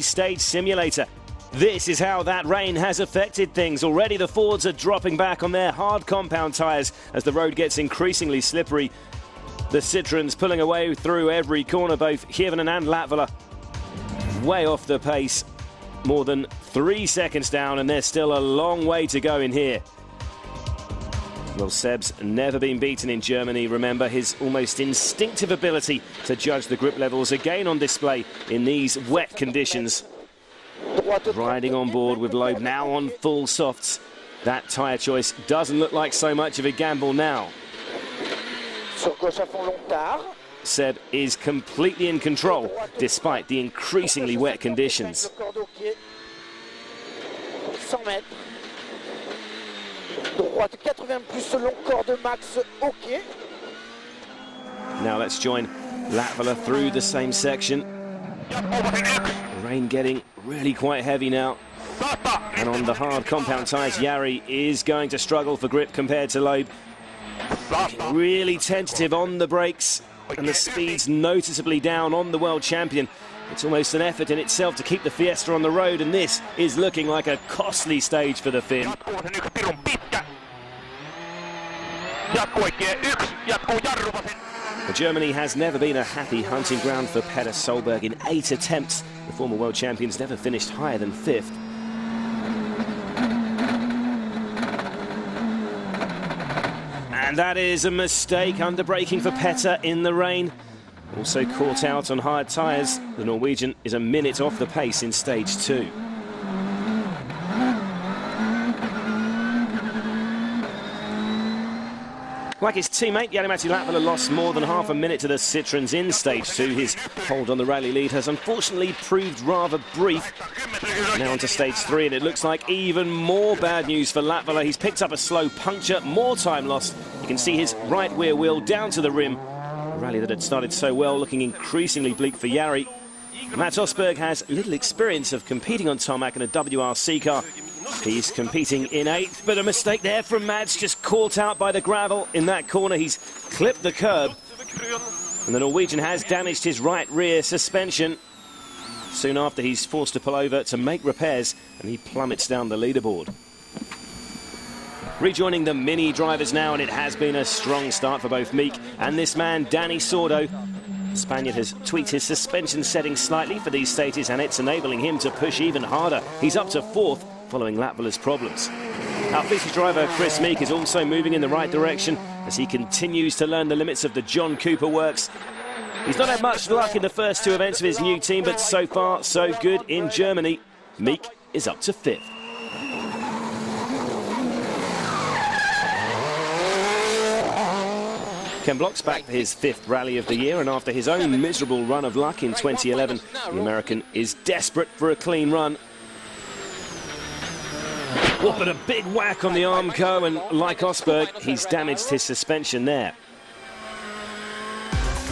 Stage simulator. This is how that rain has affected things. Already the Fords are dropping back on their hard compound tyres as the road gets increasingly slippery. The Citroens pulling away through every corner, both Hirvonen and Latvala. Way off the pace, more than 3 seconds down, and there's still a long way to go in here. Well, Seb's never been beaten in Germany. Remember, his almost instinctive ability to judge the grip levels again on display in these wet conditions. Riding on board with Loeb now on full softs. That tyre choice doesn't look like so much of a gamble now. Seb is completely in control despite the increasingly wet conditions. Now let's join Latvala through the same section. Rain getting really quite heavy now. And on the hard compound tyres, Jari is going to struggle for grip compared to Loeb. Really tentative on the brakes, and the speed's noticeably down on the world champion. It's almost an effort in itself to keep the Fiesta on the road, and this is looking like a costly stage for the Finn. Germany has never been a happy hunting ground for Petter Solberg. In 8 attempts, the former world champions never finished higher than 5th. And that is a mistake, underbraking for Petter in the rain. Also caught out on hard tyres. The Norwegian is a minute off the pace in stage 2. Like his teammate, Jari-Matti Latvala lost more than half a minute to the Citroens in stage 2. His hold on the rally lead has unfortunately proved rather brief. Now on to stage 3, and it looks like even more bad news for Latvala. He's picked up a slow puncture, more time lost. You can see his right rear wheel down to the rim. A rally that had started so well, looking increasingly bleak for Jari. Mats Osberg has little experience of competing on tarmac in a WRC car. He's competing in 8th, but a mistake there from Mads, just caught out by the gravel in that corner. He's clipped the curb, and the Norwegian has damaged his right rear suspension. Soon after, he's forced to pull over to make repairs, and he plummets down the leaderboard. Rejoining the Mini drivers now, and it has been a strong start for both Meek and this man, Danny Sordo. The Spaniard has tweaked his suspension settings slightly for these stages, and it's enabling him to push even harder. He's up to 4th, following Latvala's problems. Our featured driver, Chris Meek, is also moving in the right direction as he continues to learn the limits of the John Cooper works. He's not had much luck in the first 2 events of his new team, but so far, so good in Germany. Meek is up to 5th. Ken Block's back for his 5th rally of the year, and after his own miserable run of luck in 2011, the American is desperate for a clean run. Oh, but a big whack on the Armco, and like Osberg, he's damaged his suspension there.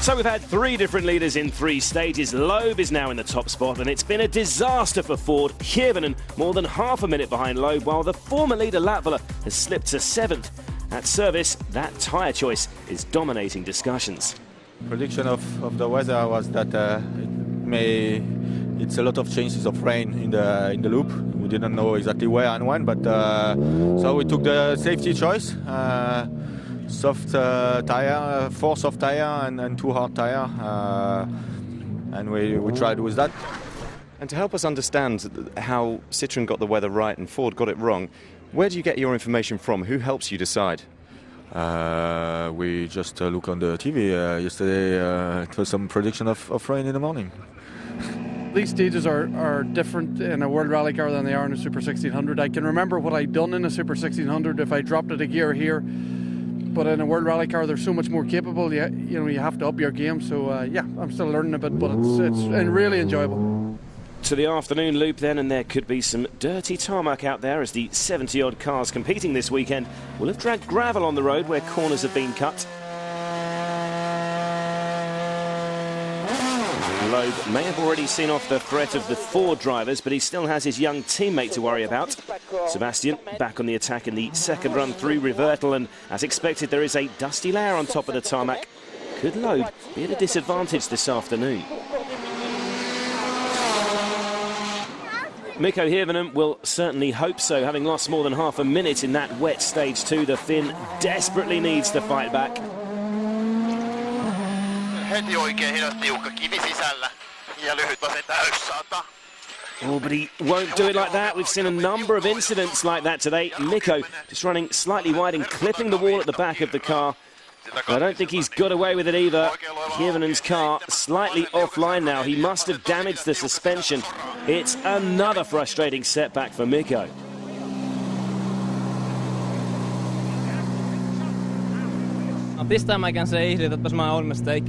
So we've had 3 different leaders in 3 stages. Loeb is now in the top spot, and it's been a disaster for Ford. Hirvonen more than half a minute behind Loeb, while the former leader Latvala has slipped to 7th. At service, that tyre choice is dominating discussions. Prediction of the weather was that it's a lot of chances of rain in the loop. We didn't know exactly where and when, but so we took the safety choice. Soft tire, 4 soft tire and 2 hard tire, and we tried with that. And to help us understand how Citroen got the weather right and Ford got it wrong, where do you get your information from? Who helps you decide? We just look on the TV. Yesterday it was some prediction of rain in the morning. These stages are different in a World Rally car than they are in a Super 1600. I can remember what I'd done in a Super 1600 if I dropped it a gear here. But in a World Rally car, they're so much more capable. You know, you have to up your game. So yeah, I'm still learning a bit, but it's really enjoyable. To the afternoon loop then, and there could be some dirty tarmac out there as the 70-odd cars competing this weekend will have dragged gravel on the road where corners have been cut. Loeb may have already seen off the threat of the Ford drivers, but he still has his young teammate to worry about. Sebastian back on the attack in the second run through Revertal, and as expected there is a dusty layer on top of the tarmac. Could Loeb be at a disadvantage this afternoon? Mikko Hirvonen will certainly hope so, having lost more than half a minute in that wet stage 2. The Finn desperately needs to fight back. Heti oikein hidas tiukka kivi sisällä ja lyhyt vasen täyssata. Oh, but he won't do it like that. We've seen a number of incidents like that today. Mikko just running slightly wide and clipping the wall at the back of the car. I don't think he's got away with it either. Hirvonen's car slightly offline now. He must have damaged the suspension. It's another frustrating setback for Mikko. This time I can say easily that was my own mistake.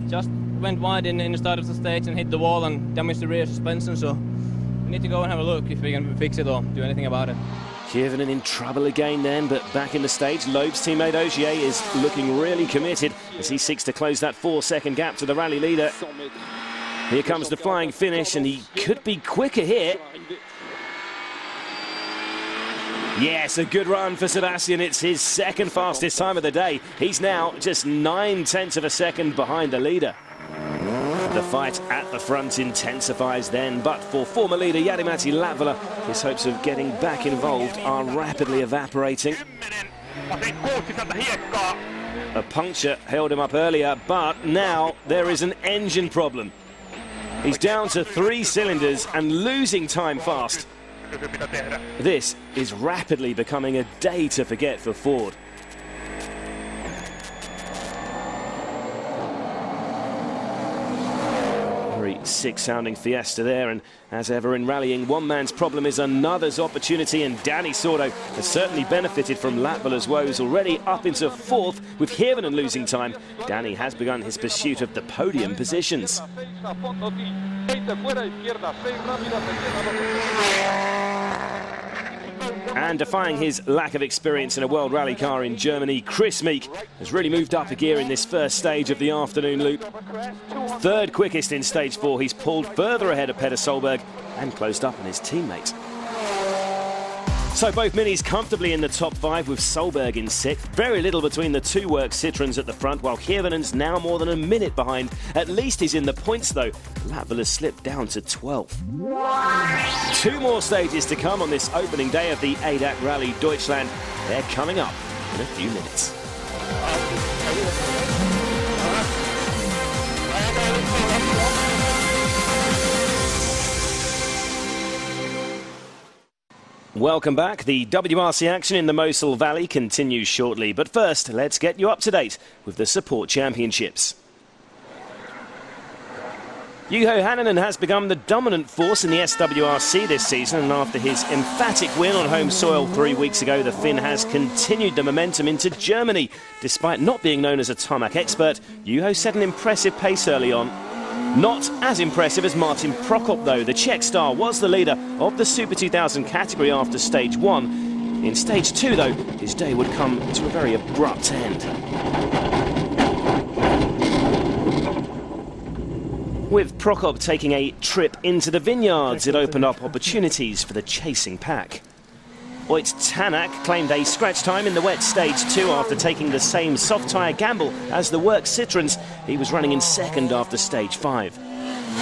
Just went wide in the start of the stage and hit the wall and damaged the rear suspension, so we need to go and have a look if we can fix it or do anything about it. Hirvonen in trouble again then, but back in the stage, Loeb's teammate Ogier is looking really committed as he seeks to close that 4-second gap to the rally leader. Here comes the flying finish, and he could be quicker here. Yes, a good run for Sebastian. It's his second fastest time of the day. He's now just 9/10 of a second behind the leader. The fight at the front intensifies then, but for former leader Jari-Matti Latvala, his hopes of getting back involved are rapidly evaporating. A puncture held him up earlier, but now there is an engine problem. He's down to 3 cylinders and losing time fast. This is rapidly becoming a day to forget for Ford. Sick-sounding Fiesta there, and as ever in rallying, one man's problem is another's opportunity, and Danny Sordo has certainly benefited from Latvala's woes. Already up into 4th with Hirvonen losing time. Danny has begun his pursuit of the podium positions. And defying his lack of experience in a World Rally car in Germany, Chris Meek has really moved up a gear in this first stage of the afternoon loop. 3rd quickest in stage 4, he's pulled further ahead of Petter Solberg and closed up on his teammate. So both minis comfortably in the top 5 with Solberg in 6th. Very little between the 2 work Citroens at the front, while Hirvonen's now more than a minute behind. At least he's in the points though. Latvala slipped down to 12th. 2 more stages to come on this opening day of the ADAC Rally Deutschland. They're coming up in a few minutes. Welcome back. The WRC action in the Mosel Valley continues shortly, but first let's get you up to date with the Support Championships. Juho Hänninen has become the dominant force in the SWRC this season, and after his emphatic win on home soil 3 weeks ago, the Finn has continued the momentum into Germany. Despite not being known as a tarmac expert, Juho set an impressive pace early on. Not as impressive as Martin Prokop though. The Czech star was the leader of the Super 2000 category after stage 1. In stage 2 though, his day would come to a very abrupt end. With Prokop taking a trip into the vineyards, it opened up opportunities for the chasing pack. Oyt Tanak claimed a scratch time in the wet stage 2 after taking the same soft tyre gamble as the work Citroens. He was running in 2nd after stage 5.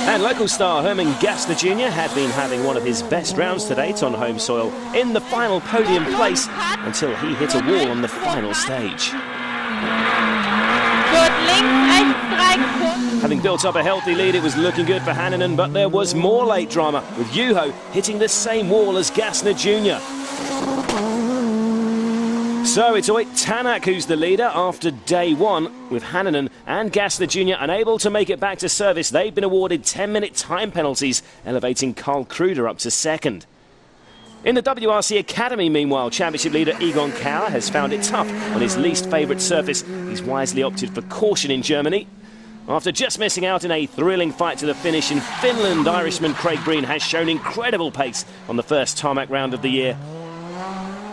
And local star Herman Gassner Jr. had been having one of his best rounds to date on home soil, in the final podium place until he hit a wall on the final stage. Having built up a healthy lead, it was looking good for Hänninen, but there was more late drama, with Juho hitting the same wall as Gassner Jr. So it's Oyt Tanak who's the leader after day 1, with Hänninen and Gassner Jr. unable to make it back to service. They've been awarded 10-minute time penalties, elevating Carl Kruder up to 2nd. In the WRC Academy, meanwhile, championship leader Egon Kauer has found it tough on his least favourite surface. He's wisely opted for caution in Germany. After just missing out in a thrilling fight to the finish in Finland, Irishman Craig Breen has shown incredible pace on the first tarmac round of the year.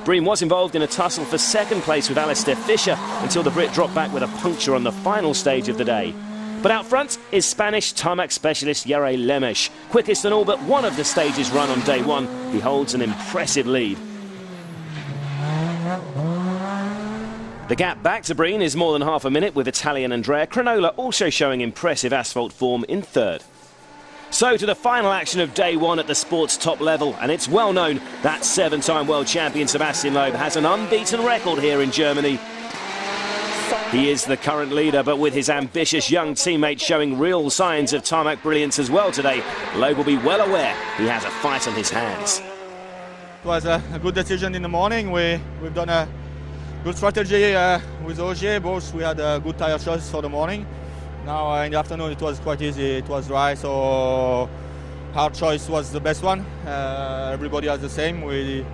Breen was involved in a tussle for 2nd place with Alistair Fisher until the Brit dropped back with a puncture on the final stage of the day. But out front is Spanish tarmac specialist Jere Lemesh. Quickest on all but one of the stages run on day 1, he holds an impressive lead. The gap back to Breen is more than half a minute, with Italian Andrea Crinola also showing impressive asphalt form in 3rd. So to the final action of day one at the sport's top level, and it's well known that 7-time world champion Sebastian Loeb has an unbeaten record here in Germany. He is the current leader, but with his ambitious young teammate showing real signs of tarmac brilliance as well today, Loeb will be well aware he has a fight on his hands. It was a good decision in the morning. We've done a good strategy with Ogier. Both we had a good tire choice for the morning. Now in the afternoon it was quite easy. It was dry, so hard choice was the best one. Everybody has the same. We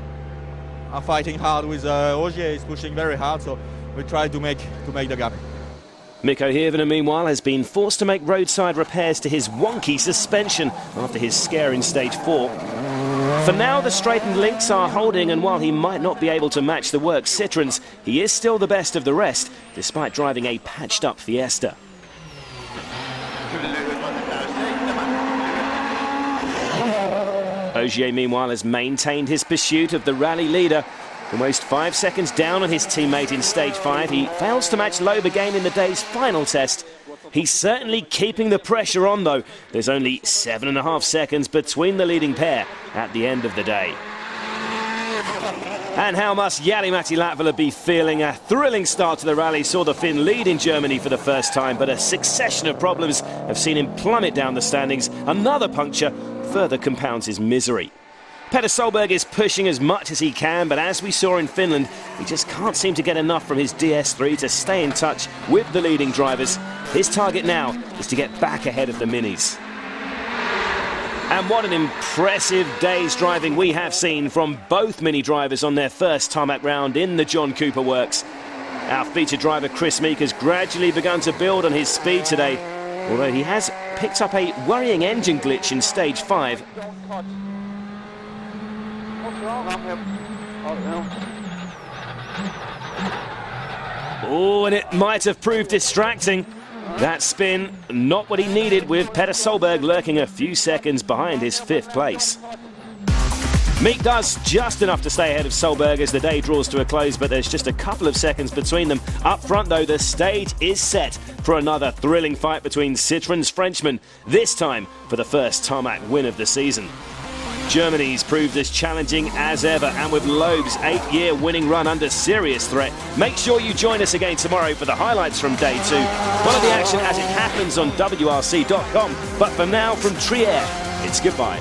are fighting hard with Ogier. He's pushing very hard, so we try to make the gap. Mikko Hirvonen, meanwhile, has been forced to make roadside repairs to his wonky suspension after his scare in stage 4. For now, the straightened links are holding, and while he might not be able to match the work Citroëns, he is still the best of the rest, despite driving a patched-up Fiesta. Ogier, meanwhile, has maintained his pursuit of the rally leader. Almost 5 seconds down on his teammate in stage 5, he fails to match Loeb again in the day's final test. He's certainly keeping the pressure on, though. There's only 7.5 seconds between the leading pair at the end of the day. And how must Jari-Matti Latvala be feeling? A thrilling start to the rally saw the Finn lead in Germany for the first time, but a succession of problems have seen him plummet down the standings. Another puncture further compounds his misery. Petter Solberg is pushing as much as he can, but as we saw in Finland, he just can't seem to get enough from his DS3 to stay in touch with the leading drivers. His target now is to get back ahead of the Minis. And what an impressive day's driving we have seen from both Mini drivers on their first tarmac round in the John Cooper Works. Our featured driver Chris Meek has gradually begun to build on his speed today, although he has picked up a worrying engine glitch in stage 5. Oh, and it might have proved distracting. That spin, not what he needed, with Petter Solberg lurking a few seconds behind his 5th place. Meek does just enough to stay ahead of Solberg as the day draws to a close, but there's just a couple of seconds between them. Up front, though, the stage is set for another thrilling fight between Citroën's Frenchmen, this time for the first tarmac win of the season. Germany's proved as challenging as ever, and with Loeb's 8-year winning run under serious threat. Make sure you join us again tomorrow for the highlights from day 2. Follow the action as it happens on WRC.com. But for now, from Trier, it's goodbye.